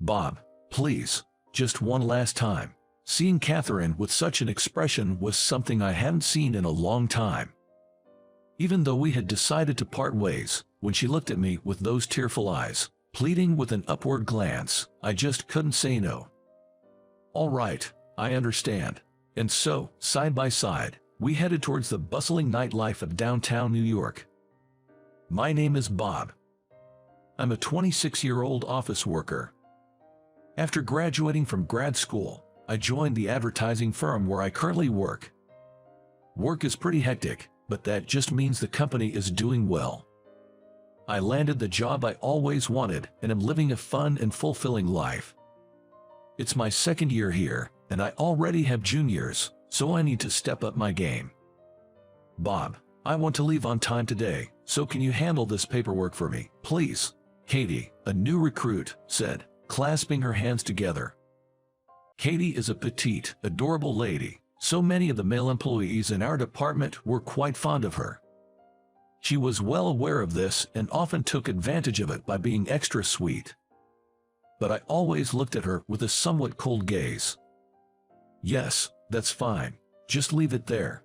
Bob, please, just one last time. Seeing Catherine with such an expression was something I hadn't seen in a long time. Even though we had decided to part ways, when she looked at me with those tearful eyes, pleading with an upward glance, I just couldn't say no. All right, I understand. And so, side by side, we headed towards the bustling nightlife of downtown New York. My name is Bob. I'm a 26-year-old office worker. After graduating from grad school, I joined the advertising firm where I currently work. Work is pretty hectic, but that just means the company is doing well. I landed the job I always wanted and am living a fun and fulfilling life. It's my second year here, and I already have juniors, so I need to step up my game. Bob, I want to leave on time today, so can you handle this paperwork for me, please? Katie, a new recruit, said, clasping her hands together. Katie is a petite, adorable lady, so many of the male employees in our department were quite fond of her. She was well aware of this and often took advantage of it by being extra sweet. But I always looked at her with a somewhat cold gaze. Yes, that's fine. Just leave it there.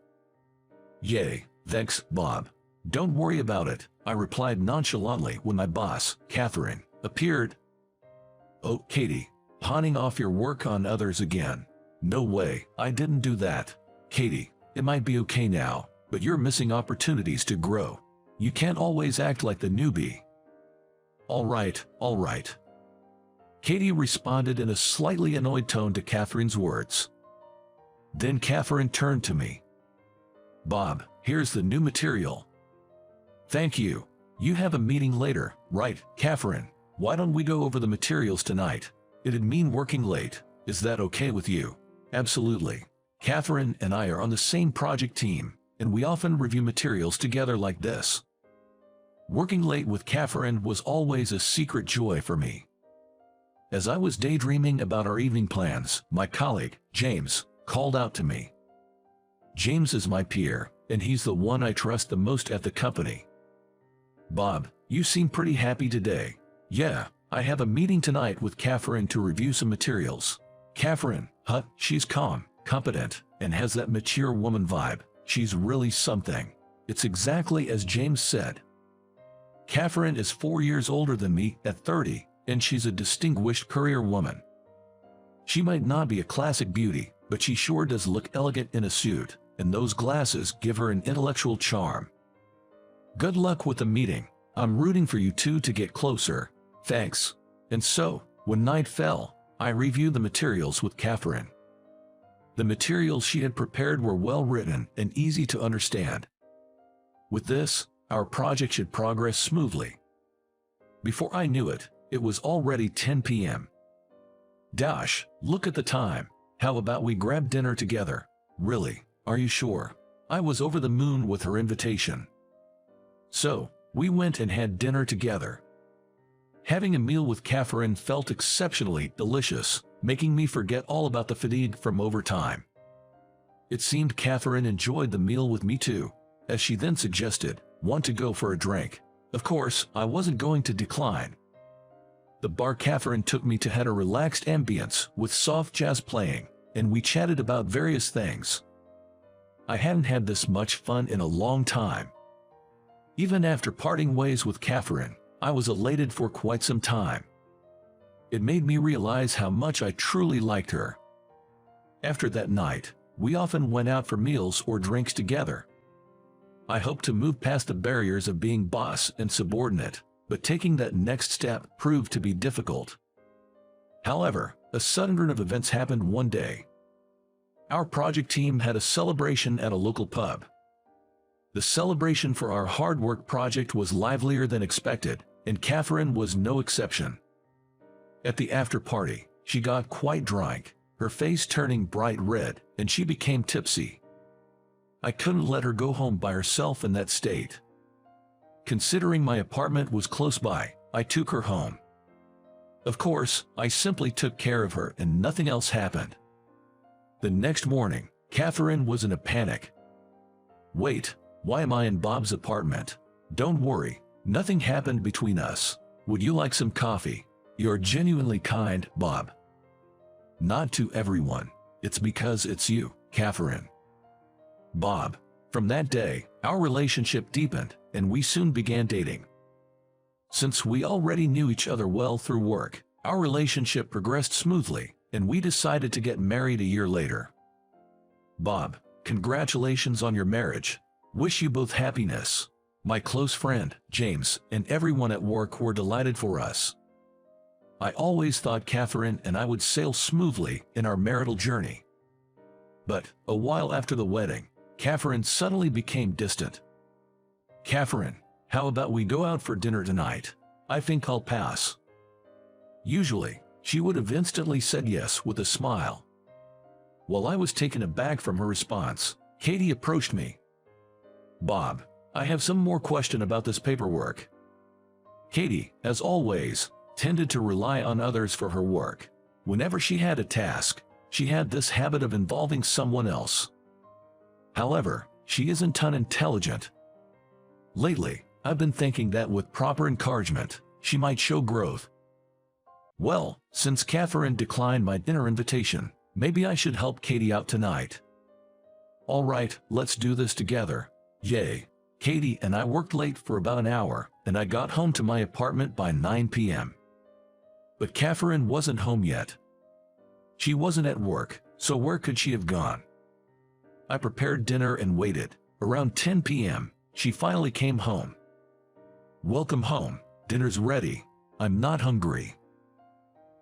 Yay, thanks, Bob. Don't worry about it, I replied nonchalantly when my boss, Catherine, appeared. Oh, Katie, pawning off your work on others again. No way, I didn't do that. Katie, it might be okay now, but you're missing opportunities to grow. You can't always act like the newbie. All right, all right. Katie responded in a slightly annoyed tone to Catherine's words. Then Catherine turned to me. Bob, here's the new material. Thank you. You have a meeting later, right, Catherine? Why don't we go over the materials tonight? It'd mean working late. Is that okay with you? Absolutely. Catherine and I are on the same project team, and we often review materials together like this. Working late with Catherine was always a secret joy for me. As I was daydreaming about our evening plans, my colleague, James, called out to me. James is my peer, and he's the one I trust the most at the company. Bob, you seem pretty happy today. Yeah, I have a meeting tonight with Catherine to review some materials. Catherine, she's calm, competent, and has that mature woman vibe. She's really something. It's exactly as James said. Catherine is 4 years older than me at 30, and she's a distinguished career woman. She might not be a classic beauty, but she sure does look elegant in a suit, and those glasses give her an intellectual charm. Good luck with the meeting. I'm rooting for you two to get closer. Thanks. And so, when night fell, I reviewed the materials with Catherine. The materials she had prepared were well written and easy to understand. With this, our project should progress smoothly. Before I knew it, it was already 10 p.m. Dash, look at the time. How about we grab dinner together? Really, are you sure? I was over the moon with her invitation. So, we went and had dinner together. Having a meal with Catherine felt exceptionally delicious, making me forget all about the fatigue from overtime. It seemed Catherine enjoyed the meal with me too, as she then suggested, want to go for a drink? Of course, I wasn't going to decline. The bar Catherine took me to had a relaxed ambience with soft jazz playing, and we chatted about various things. I hadn't had this much fun in a long time. Even after parting ways with Catherine, I was elated for quite some time. It made me realize how much I truly liked her. After that night, we often went out for meals or drinks together. I hoped to move past the barriers of being boss and subordinate, but taking that next step proved to be difficult. However, a sudden turn of events happened one day. Our project team had a celebration at a local pub. The celebration for our hard work project was livelier than expected, and Catherine was no exception. At the after party, she got quite drunk, her face turning bright red, and she became tipsy. I couldn't let her go home by herself in that state. Considering my apartment was close by, I took her home. Of course, I simply took care of her and nothing else happened. The next morning, Catherine was in a panic. Wait, why am I in Bob's apartment? Don't worry, nothing happened between us. Would you like some coffee? You're genuinely kind, Bob. Not to everyone. It's because it's you, Catherine. Bob. From that day, our relationship deepened, and we soon began dating. Since we already knew each other well through work, our relationship progressed smoothly, and we decided to get married a year later. Bob, congratulations on your marriage. Wish you both happiness. My close friend, James, and everyone at work were delighted for us. I always thought Catherine and I would sail smoothly in our marital journey. But, a while after the wedding, Catherine suddenly became distant. Catherine, how about we go out for dinner tonight? I think I'll pass. Usually, she would have instantly said yes with a smile. While I was taken aback from her response, Katie approached me. Bob, I have some more question about this paperwork. Katie, as always, tended to rely on others for her work. Whenever she had a task, she had this habit of involving someone else. However, she isn't unintelligent. Lately, I've been thinking that with proper encouragement, she might show growth. Well, since Catherine declined my dinner invitation, maybe I should help Katie out tonight. All right, let's do this together. Yay. Katie and I worked late for about an hour, and I got home to my apartment by 9 p.m. But Catherine wasn't home yet. She wasn't at work, so where could she have gone? I prepared dinner and waited. Around 10 p.m., she finally came home. Welcome home, dinner's ready. I'm not hungry.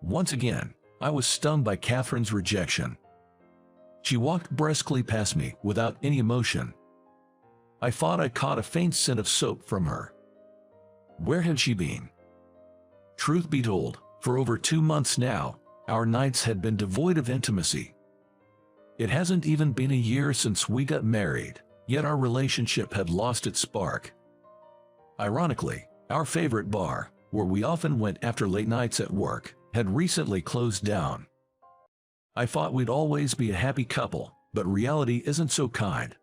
Once again, I was stunned by Catherine's rejection. She walked briskly past me without any emotion. I thought I caught a faint scent of soap from her. Where had she been? Truth be told, for over 2 months now, our nights had been devoid of intimacy. It hasn't even been a year since we got married, yet our relationship had lost its spark. Ironically, our favorite bar, where we often went after late nights at work, had recently closed down. I thought we'd always be a happy couple, but reality isn't so kind.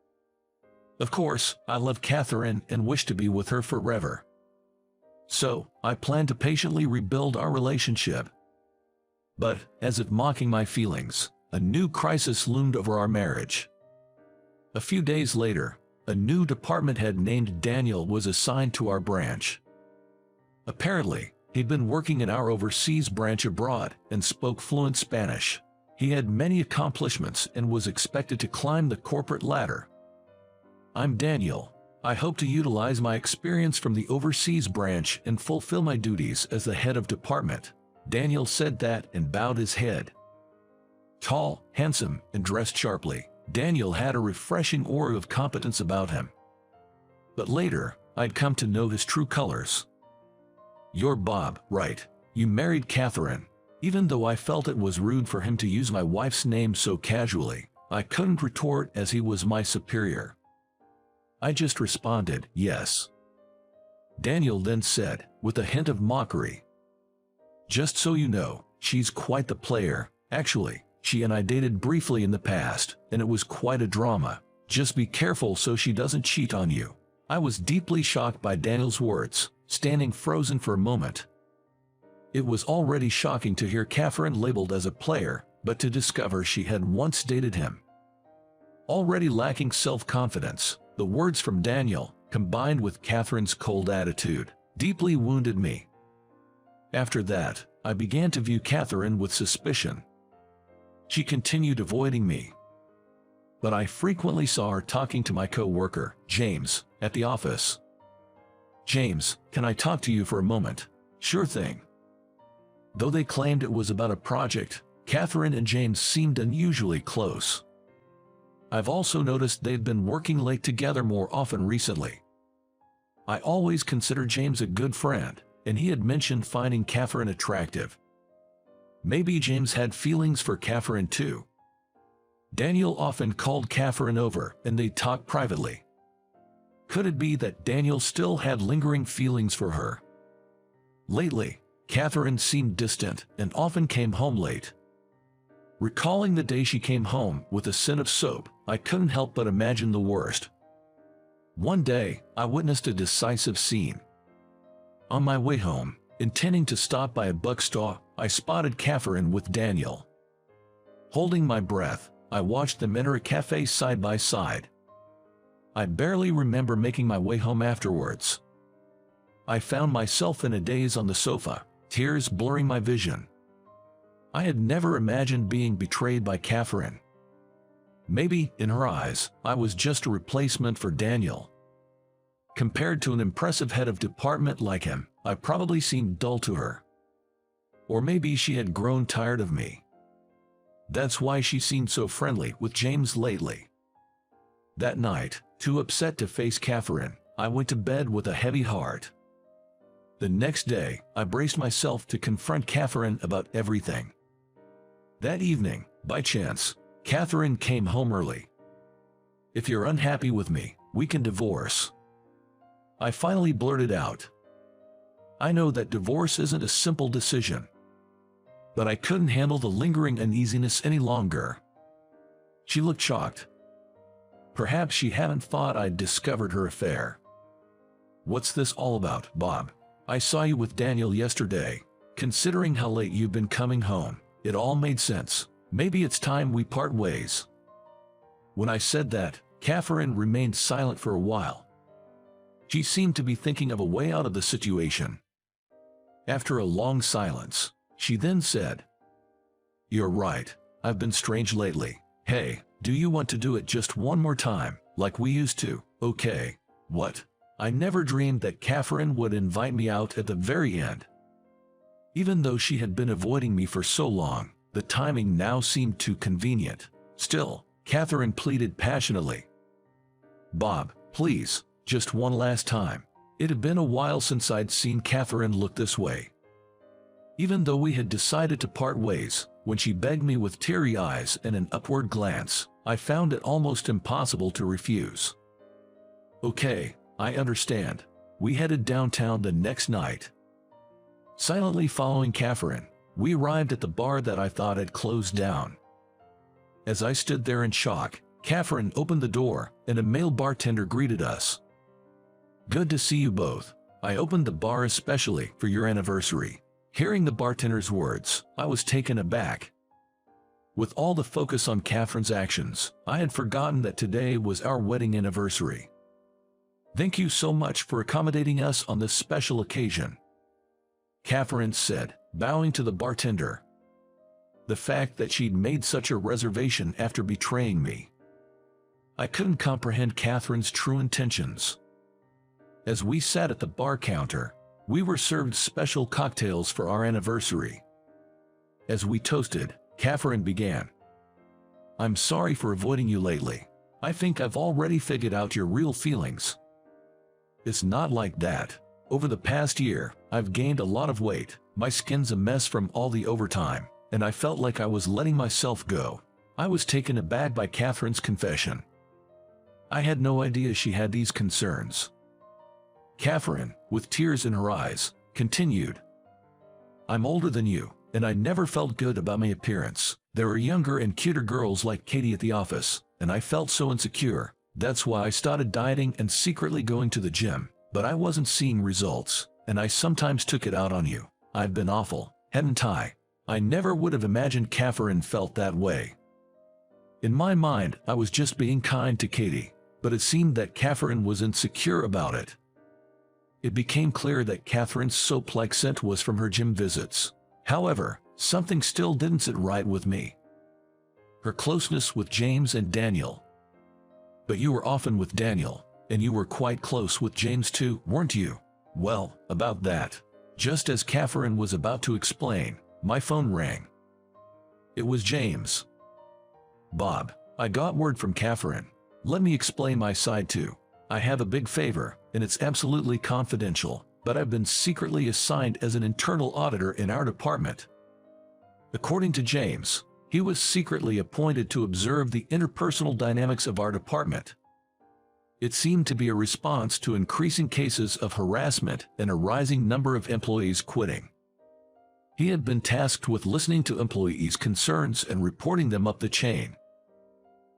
Of course, I love Catherine and wish to be with her forever. So, I plan to patiently rebuild our relationship. But, as if mocking my feelings, a new crisis loomed over our marriage. A few days later, a new department head named Daniel was assigned to our branch. Apparently, he'd been working in our overseas branch abroad and spoke fluent Spanish. He had many accomplishments and was expected to climb the corporate ladder. I'm Daniel. I hope to utilize my experience from the overseas branch and fulfill my duties as the head of department. Daniel said that and bowed his head. Tall, handsome, and dressed sharply, Daniel had a refreshing aura of competence about him. But later, I'd come to know his true colors. You're Bob, right? You married Catherine. Even though I felt it was rude for him to use my wife's name so casually, I couldn't retort as he was my superior. I just responded, yes. Daniel then said, with a hint of mockery, just so you know, she's quite the player. Actually, she and I dated briefly in the past, and it was quite a drama. Just be careful so she doesn't cheat on you. I was deeply shocked by Daniel's words, standing frozen for a moment. It was already shocking to hear Catherine labeled as a player, but to discover she had once dated him. Already lacking self-confidence, the words from Daniel, combined with Catherine's cold attitude, deeply wounded me. After that, I began to view Catherine with suspicion. She continued avoiding me. But I frequently saw her talking to my co-worker, James, at the office. James, can I talk to you for a moment? Sure thing. Though they claimed it was about a project, Catherine and James seemed unusually close. I've also noticed they've been working late together more often recently. I always considered James a good friend, and he had mentioned finding Catherine attractive. Maybe James had feelings for Catherine too. Daniel often called Catherine over and they talked privately. Could it be that Daniel still had lingering feelings for her? Lately, Catherine seemed distant and often came home late. Recalling the day she came home with a scent of soap, I couldn't help but imagine the worst. One day, I witnessed a decisive scene. On my way home, Intending to stop by a bookstore, I spotted Catherine with Daniel. Holding my breath, I watched them enter a cafe side by side. I barely remember making my way home afterwards. I found myself in a daze on the sofa, tears blurring my vision. I had never imagined being betrayed by Catherine. Maybe, in her eyes, I was just a replacement for Daniel. Compared to an impressive head of department like him, I probably seemed dull to her. Or maybe she had grown tired of me. That's why she seemed so friendly with James lately. That night, too upset to face Catherine, I went to bed with a heavy heart. The next day, I braced myself to confront Catherine about everything. That evening, by chance, Catherine came home early. "If you're unhappy with me, we can divorce." I finally blurted out. I know that divorce isn't a simple decision. But I couldn't handle the lingering uneasiness any longer. She looked shocked. Perhaps she hadn't thought I'd discovered her affair. "What's this all about, Bob? I saw you with Daniel yesterday. Considering how late you've been coming home, it all made sense. Maybe it's time we part ways." When I said that, Catherine remained silent for a while. She seemed to be thinking of a way out of the situation. After a long silence, she then said, "You're right, I've been strange lately. Hey, do you want to do it just one more time, like we used to, okay?" What? I never dreamed that Catherine would invite me out at the very end. Even though she had been avoiding me for so long, the timing now seemed too convenient. Still, Catherine pleaded passionately. "Bob, please, just one last time." It had been a while since I'd seen Catherine look this way. Even though we had decided to part ways, when she begged me with teary eyes and an upward glance, I found it almost impossible to refuse. "Okay, I understand." We headed downtown the next night. Silently following Catherine, we arrived at the bar that I thought had closed down. As I stood there in shock, Catherine opened the door, and a male bartender greeted us. "Good to see you both. I opened the bar especially for your anniversary." Hearing the bartender's words, I was taken aback. With all the focus on Catherine's actions, I had forgotten that today was our wedding anniversary. "Thank you so much for accommodating us on this special occasion," Catherine said, bowing to the bartender. The fact that she'd made such a reservation after betraying me. I couldn't comprehend Catherine's true intentions. As we sat at the bar counter, we were served special cocktails for our anniversary. As we toasted, Catherine began. "I'm sorry for avoiding you lately. I think I've already figured out your real feelings." "It's not like that. Over the past year, I've gained a lot of weight, my skin's a mess from all the overtime, and I felt like I was letting myself go." I was taken aback by Catherine's confession. I had no idea she had these concerns. Catherine, with tears in her eyes, continued. "I'm older than you, and I never felt good about my appearance. There are younger and cuter girls like Katie at the office, and I felt so insecure. That's why I started dieting and secretly going to the gym, but I wasn't seeing results, and I sometimes took it out on you. I've been awful, hadn't I?" I never would have imagined Catherine felt that way. In my mind, I was just being kind to Katie, but it seemed that Catherine was insecure about it. It became clear that Catherine's soap-like scent was from her gym visits. However, something still didn't sit right with me. Her closeness with James and Daniel. "But you were often with Daniel, and you were quite close with James too, weren't you?" "Well, about that." Just as Catherine was about to explain, my phone rang. It was James. "Bob, I got word from Catherine. Let me explain my side too. I have a big favor, and it's absolutely confidential, but I've been secretly assigned as an internal auditor in our department." According to James, he was secretly appointed to observe the interpersonal dynamics of our department. It seemed to be a response to increasing cases of harassment and a rising number of employees quitting. He had been tasked with listening to employees' concerns and reporting them up the chain.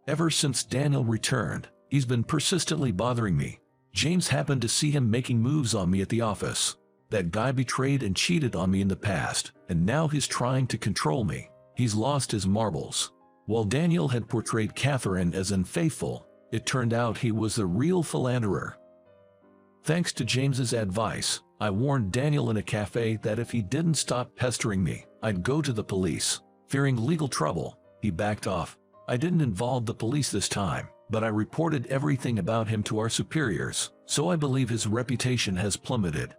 Ever since Daniel returned, he's been persistently bothering me. James happened to see him making moves on me at the office. That guy betrayed and cheated on me in the past, and now he's trying to control me. He's lost his marbles. While Daniel had portrayed Catherine as unfaithful, it turned out he was the real philanderer. Thanks to James's advice, I warned Daniel in a cafe that if he didn't stop pestering me, I'd go to the police. Fearing legal trouble, he backed off. I didn't involve the police this time, but I reported everything about him to our superiors, so I believe his reputation has plummeted.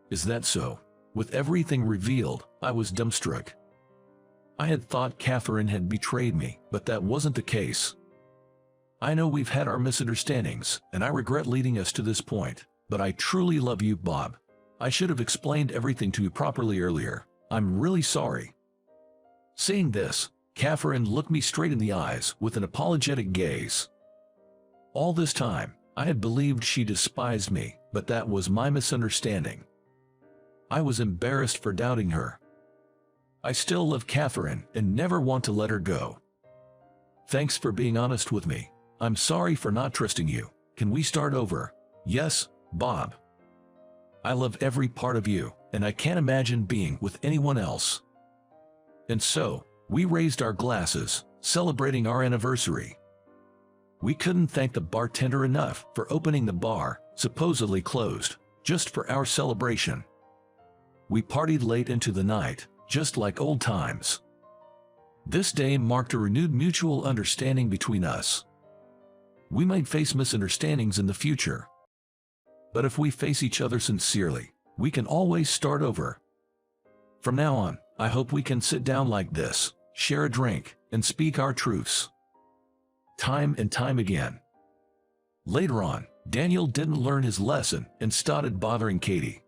Is that so? With everything revealed, I was dumbstruck. I had thought Catherine had betrayed me, but that wasn't the case. I know we've had our misunderstandings, and I regret leading us to this point, but I truly love you, Bob. I should have explained everything to you properly earlier. I'm really sorry. Saying this, Catherine looked me straight in the eyes with an apologetic gaze. All this time, I had believed she despised me, but that was my misunderstanding. I was embarrassed for doubting her. I still love Catherine and never want to let her go. Thanks for being honest with me. I'm sorry for not trusting you. Can we start over? Yes, Bob. I love every part of you, and I can't imagine being with anyone else. And so, we raised our glasses, celebrating our anniversary. We couldn't thank the bartender enough for opening the bar, supposedly closed, just for our celebration. We partied late into the night, just like old times. This day marked a renewed mutual understanding between us. We might face misunderstandings in the future, but if we face each other sincerely, we can always start over. From now on, I hope we can sit down like this, share a drink, and speak our truths. Time and time again. Later on, Daniel didn't learn his lesson and started bothering Katie.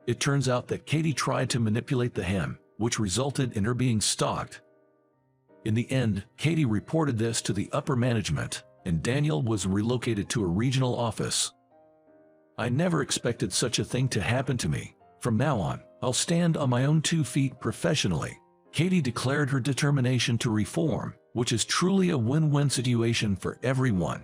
It turns out that Katie tried to manipulate the hem, which resulted in her being stalked. In the end, Katie reported this to the upper management, and Daniel was relocated to a regional office. I never expected such a thing to happen to me. From now on, I'll stand on my own 2 feet professionally. Katie declared her determination to reform, which is truly a win-win situation for everyone.